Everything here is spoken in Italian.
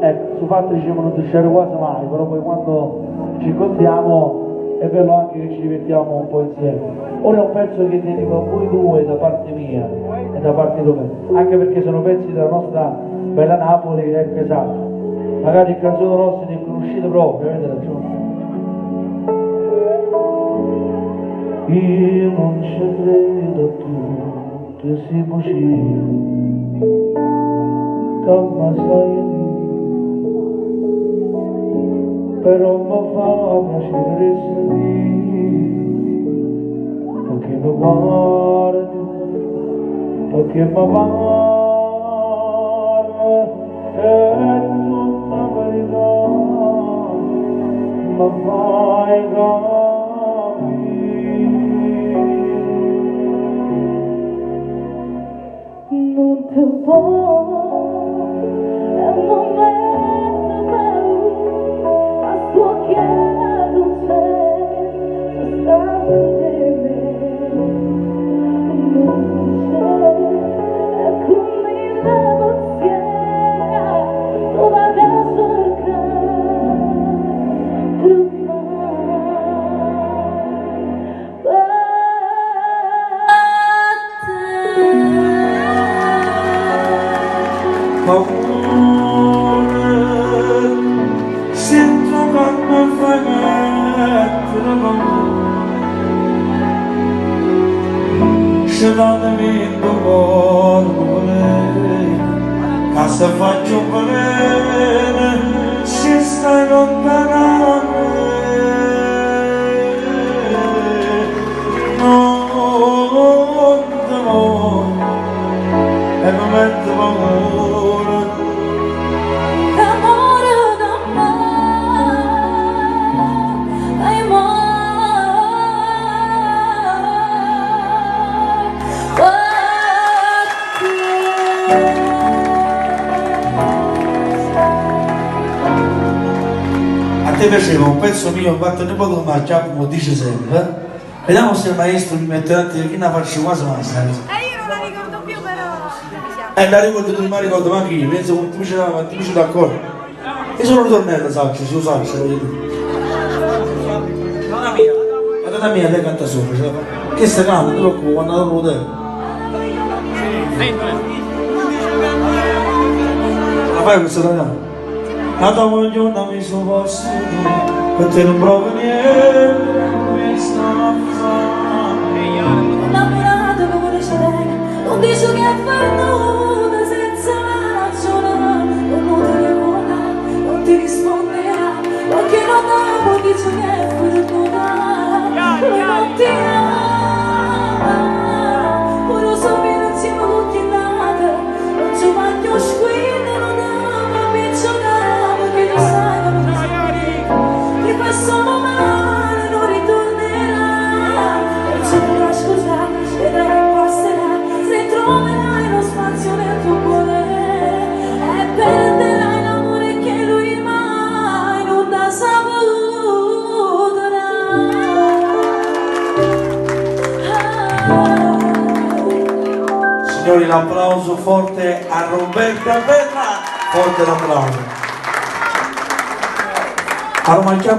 ecco, su fatto diciamo non succede quasi mai, però poi quando ci incontriamo è bello anche che ci divertiamo un po' insieme. Ora è un pezzo che dedico a voi due da parte mia e da parte di Roberto, anche perché sono pezzi della nostra bella Napoli, ecco esatto. Magari il Canzone Rossi ne conoscete proprio, avete ragione. Io non ci credo tu, che sei vicino, come sai però mi fa piacere sentire, perché mi guardi, perché mi parli, è tutta verità, mi fai capire. Non ti può, è un momento bello, a suo chiaro c'è, sta per me, non c'è, è come la pazienza, dove adesso cercare, tu Paura, sento come fai mettere paura, scedatemi in tuo cuore, che se faccio bene, si stai lontano, non ti voglio, e mi metto paura. A te piaceva un pezzo mio fatto ne poco ma Giacomo dice sempre. Vediamo se il maestro mi mette davanti che la faccio quasi mai sai. Io non la ricordo più però. La ricordo tu, non mi ricordo manco io, penso che ti dice d'accordo. Io sono un ritornello, saccio, se lo saccio, voglio dire. La mia. La tata mia, lei canta sopra, ce la fa. Che stai cantando, troppo, quando non lo devo. La fai questa tata? Nata voglio una mi sono posto, per te non provo niente, questa Ho lavorato come una cerega, non dico che è perduta senza ragione, non ti ricorda, non ti risponderà, perché non devo dice che è perduta, lui non ti ama, pure so che non siamo tutti nati, non ci voglio squillare, non ama, mi giocare, perché tu sai che non si che fa solo male, non ritornerà, e ci vorrà scusare, vedrai che passerà, se troverai lo spazio nel tuo cuore, e perderai l'amore che lui mai non ha saputo dare. Signori, l'applauso forte a Roberta Berna, forte l'applauso. A Roma